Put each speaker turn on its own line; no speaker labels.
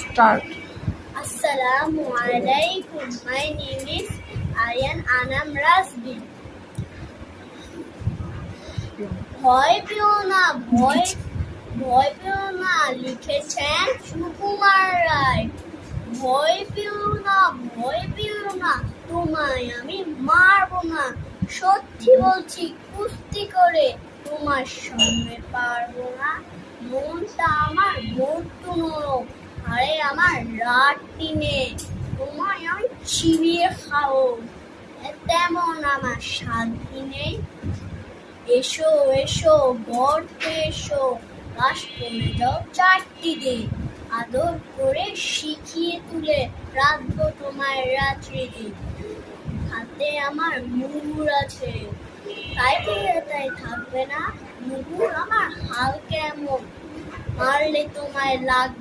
Start.
Assalamualaikum. My name is Aryan Anam Rasbi. ভয় পেও না লিখেছেন সুকুমার রায়। ভয় পেও না তোমায় আমি মারবো না। সত্যি বলছি কুস্তি করে তোমার সঙ্গে পারবো না। মনটা আমার বড্ড নরম, আরে আমার রাত দিনে তোমায় আমি চিবিয়ে খাবো, তেমন আমার শান্তি নেই। এসো গর্তে এসো, কাশ করে যাও 4টি দিন। আদর করে শিখিয়ে তুলে রাখবো তোমার রাত্রি দিন। হাতে আমার মুগুর আছে, তাই থাকবে না মুগুর আমার হাল কেমন, মারলে তোমায় লাগবে